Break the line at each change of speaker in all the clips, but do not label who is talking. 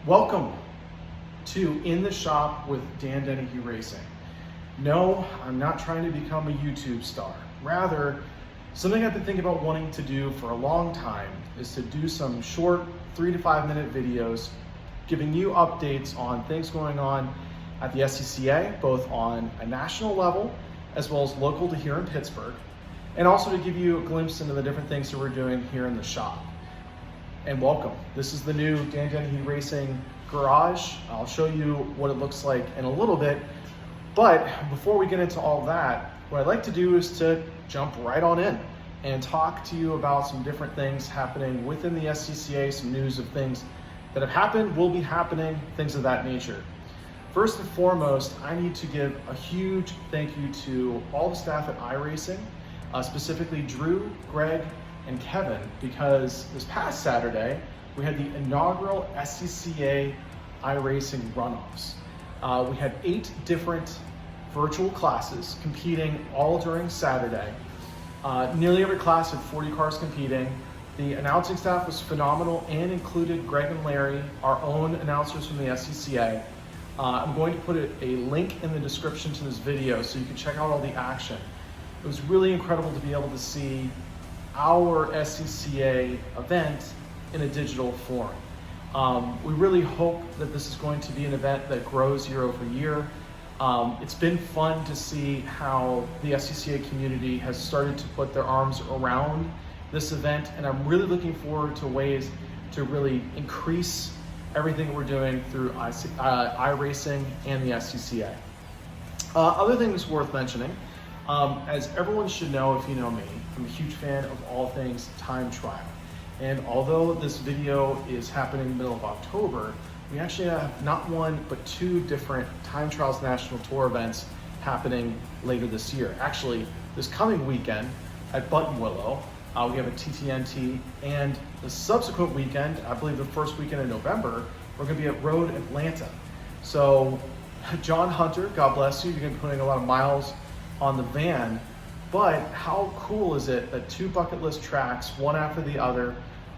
Welcome to In the Shop with Dan Dennehy Racing. No, I'm not trying to become a YouTube star. Rather, something I've been thinking about wanting to do for a long time is to do some short 3 to 5 minute videos giving you updates on things going on at the SCCA, both on a national level as well as local to here in Pittsburgh, and also to give you a glimpse into the different things that we're doing here in the shop. And welcome. This is the new Dan Dennehy Racing garage. I'll show you what it looks like in a little bit. But before we get into all that, what I'd like to do is to jump right on in and talk to you about some different things happening within the SCCA, some news of things that have happened, will be happening, things of that nature. First and foremost, I need to give a huge thank you to all the staff at iRacing, specifically Drew, Greg, and Kevin, because this past Saturday, we had the inaugural SCCA iRacing runoffs. We had 8 different virtual classes competing all during Saturday. Nearly every class had 40 cars competing. The announcing staff was phenomenal and included Greg and Larry, our own announcers from the SCCA. I'm going to put a link in the description to this video so you can check out all the action. It was really incredible to be able to see our SCCA event in a digital form. We really hope that this is going to be an event that grows year over year. It's been fun to see how the SCCA community has started to put their arms around this event, and I'm really looking forward to ways to really increase everything we're doing through iRacing and the SCCA. Other things worth mentioning, as everyone should know if you know me, I'm a huge fan of all things time trial. And although this video is happening in the middle of October, we actually have not one, but 2 different Time Trials National Tour events happening later this year. Actually, this coming weekend at Buttonwillow, we have a TTNT, and the subsequent weekend, I believe the first weekend in November, we're gonna be at Road Atlanta. So John Hunter, God bless you, you're gonna be putting a lot of miles on the van, but how cool is it that 2 bucket list tracks, one after the other,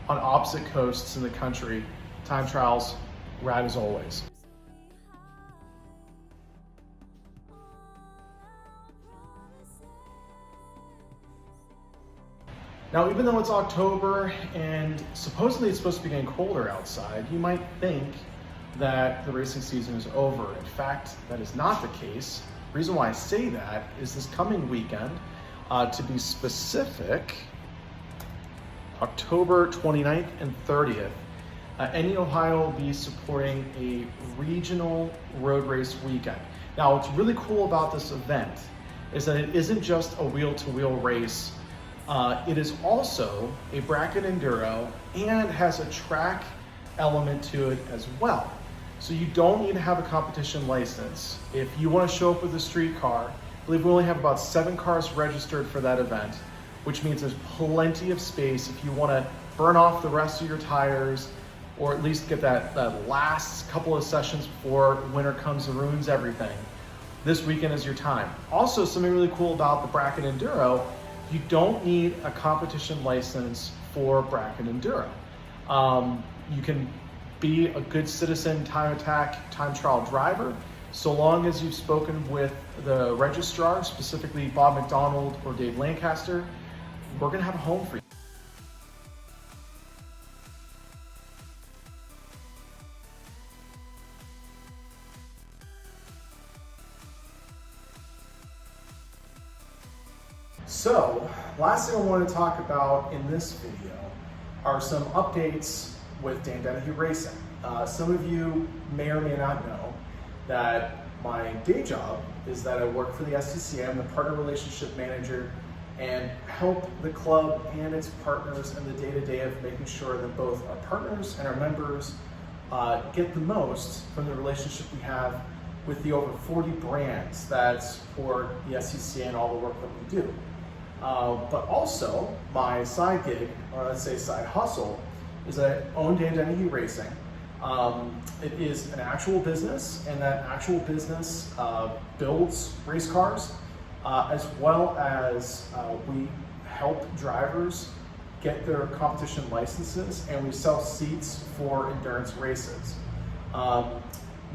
on opposite coasts in the country, time trials, rad as always. Now, even though it's October and supposedly it's supposed to be getting colder outside, you might think that the racing season is over. In fact, that is not the case. The reason why I say that is this coming weekend, to be specific, October 29th and 30th, NE Ohio will be supporting a regional road race weekend. Now, what's really cool about this event is that it isn't just a wheel-to-wheel race. It is also a bracket enduro and has a track element to it as well. So you don't need to have a competition license. If you want to show up with a street car, I believe we only have about 7 cars registered for that event, which means there's plenty of space if you want to burn off the rest of your tires, or at least get that last couple of sessions before winter comes and ruins everything. This weekend is your time. Also, something really cool about the bracket enduro, you don't need a competition license for bracket enduro. You can be a good citizen time attack, time trial driver, so long as you've spoken with the registrar, specifically Bob McDonald or Dave Lancaster. We're gonna have a home for you. So, last thing I want to talk about in this video are some updates with Dan Dennehy Racing. Some of you may or may not know that my day job is that I work for the SCCA. I'm the partner relationship manager and help the club and its partners in the day-to-day of making sure that both our partners and our members get the most from the relationship we have with the over 40 brands that support the SCCA and all the work that we do. But also, my side gig, or let's say side hustle, is I own Dan Dennehy Racing. It is an actual business, and that actual business builds race cars, as well as we help drivers get their competition licenses, and we sell seats for endurance races.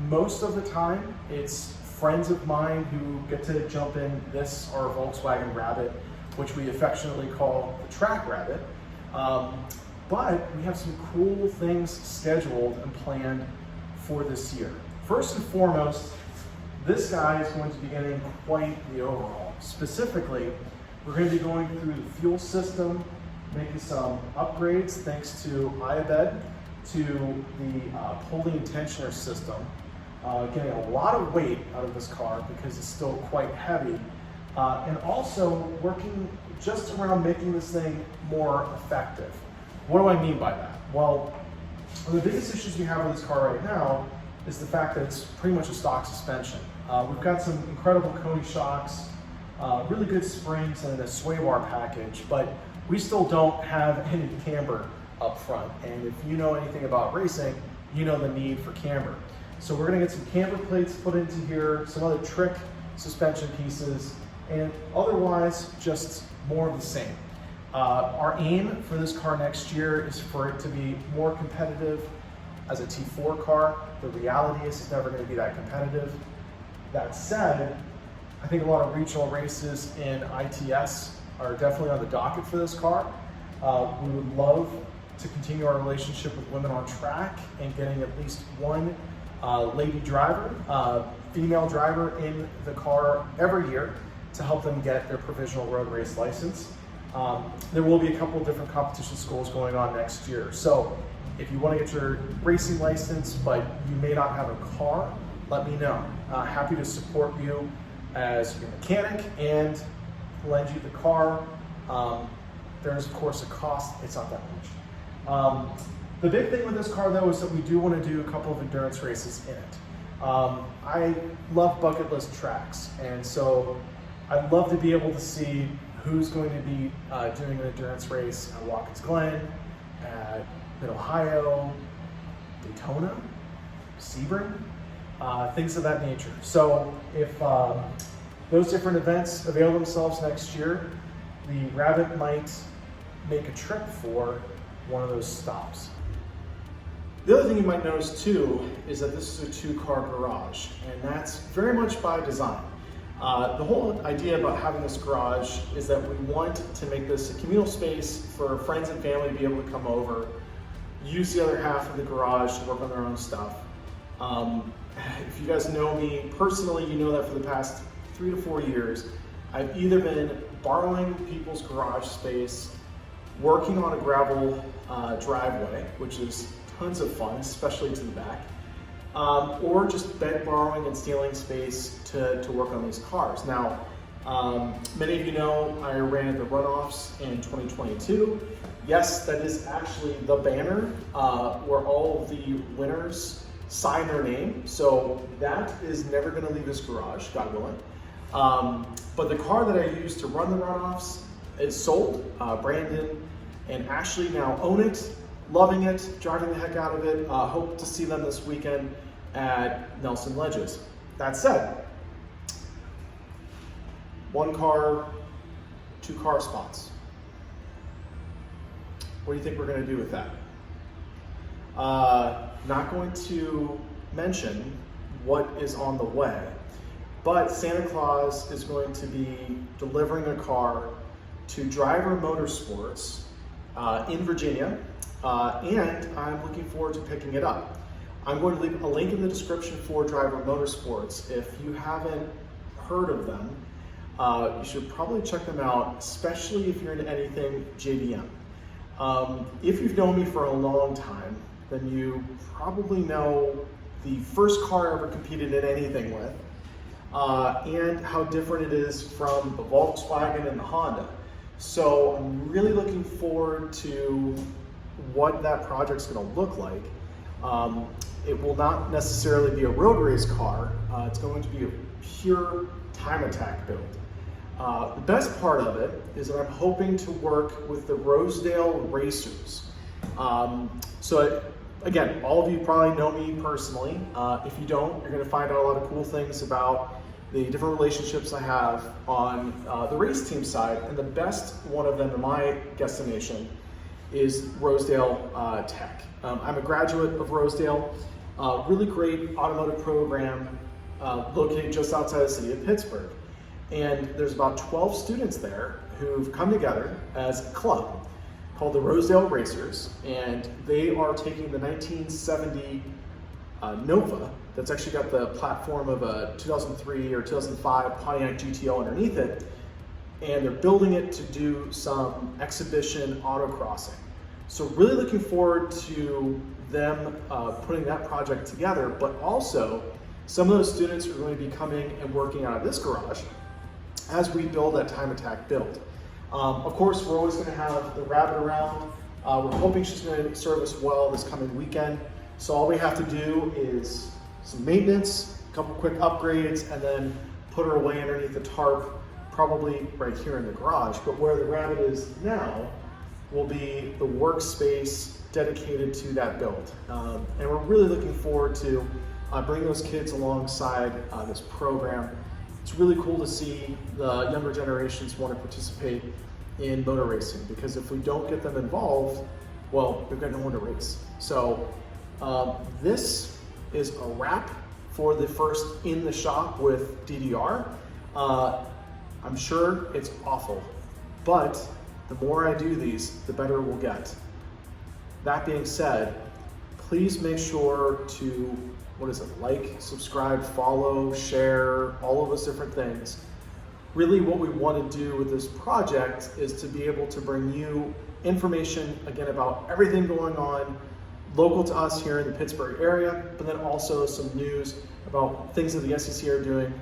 Most of the time, it's friends of mine who get to jump in this, our Volkswagen Rabbit, which we affectionately call the Track Rabbit. But we have some cool things scheduled and planned for this year. First and foremost, this guy is going to be getting quite the overhaul. Specifically, we're going to be going through the fuel system, making some upgrades thanks to iABED, to the pulley and tensioner system, getting a lot of weight out of this car because it's still quite heavy, and also working just around making this thing more effective. What do I mean by that? Well, one of the biggest issues we have with this car right now is the fact that it's pretty much a stock suspension. We've got some incredible KONI shocks, really good springs, and a sway bar package, but we still don't have any camber up front. And if you know anything about racing, you know the need for camber. So we're gonna get some camber plates put into here, some other trick suspension pieces, and otherwise just more of the same. Our aim for this car next year is for it to be more competitive as a T4 car. The reality is it's never going to be that competitive. That said, I think a lot of regional races in ITS are definitely on the docket for this car. We would love to continue our relationship with Women on Track and getting at least one lady driver, female driver in the car every year to help them get their provisional road race license. There will be a couple of different competition schools going on next year. So if you want to get your racing license, but you may not have a car, let me know. Happy to support you as your mechanic and lend you the car. There's of course a cost, it's not that much. The big thing with this car though is that we do want to do a couple of endurance races in it. I love bucket list tracks, and so I'd love to be able to see who's going to be doing an endurance race at Watkins Glen, at Mid-Ohio, Daytona, Sebring, things of that nature. So if those different events avail themselves next year, the Rabbit might make a trip for one of those stops. The other thing you might notice too is that this is a two-car garage, and that's very much by design. The whole idea about having this garage is that we want to make this a communal space for friends and family to be able to come over, use the other half of the garage to work on their own stuff. If you guys know me personally, you know that for the past 3 to 4 years, I've either been borrowing people's garage space, working on a gravel driveway, which is tons of fun, especially to the back, or just bed borrowing and stealing space to work on these cars. Now, many of you know I ran the runoffs in 2022. Yes, that is actually the banner where all of the winners sign their name. So that is never gonna leave this garage, God willing. But the car that I used to run the runoffs is sold. Brandon and Ashley now own it, loving it, driving the heck out of it. Hope to see them this weekend at Nelson Ledges. That said, 1 car, 2 car spots. What do you think we're going to do with that? Not going to mention what is on the way, but Santa Claus is going to be delivering a car to Driver Motorsports in Virginia, and I'm looking forward to picking it up. I'm going to leave a link in the description for Driver Motorsports. If you haven't heard of them, you should probably check them out, especially if you're into anything JDM. If you've known me for a long time, then you probably know the first car I ever competed in anything with, and how different it is from the Volkswagen and the Honda. So I'm really looking forward to what that project's going to look like. It will not necessarily be a road race car. It's going to be a pure time attack build. The best part of it is that I'm hoping to work with the Rosedale racers. Again, all of you probably know me personally. If you don't, you're going to find out a lot of cool things about the different relationships I have on the race team side, and the best one of them, in my guesstimation, is Rosedale Tech. I'm a graduate of Rosedale, Really great automotive program located just outside the city of Pittsburgh. And there's about 12 students there who've come together as a club called the Rosedale Racers, and they are taking the 1970 Nova that's actually got the platform of a 2003 or 2005 Pontiac GTO underneath it, and they're building it to do some exhibition autocrossing. So really looking forward to them putting that project together, but also some of those students are going to be coming and working out of this garage as we build that time attack build. Of course, we're always going to have the Rabbit around. We're hoping she's going to serve us well this coming weekend. So all we have to do is some maintenance, a couple quick upgrades, and then put her away underneath the tarp, probably right here in the garage. But where the Rabbit is now will be the workspace dedicated to that build. And we're really looking forward to bringing those kids alongside this program. It's really cool to see the younger generations want to participate in motor racing, because if we don't get them involved, well, they're going to want to race. So this is a wrap for the first in the shop with DDR. I'm sure it's awful, but the more I do these, the better we'll get. That being said, please make sure to, like, subscribe, follow, share, all of those different things. Really what we want to do with this project is to be able to bring you information, again, about everything going on local to us here in the Pittsburgh area, but then also some news about things that the SEC are doing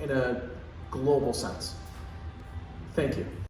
in a global sense. Thank you.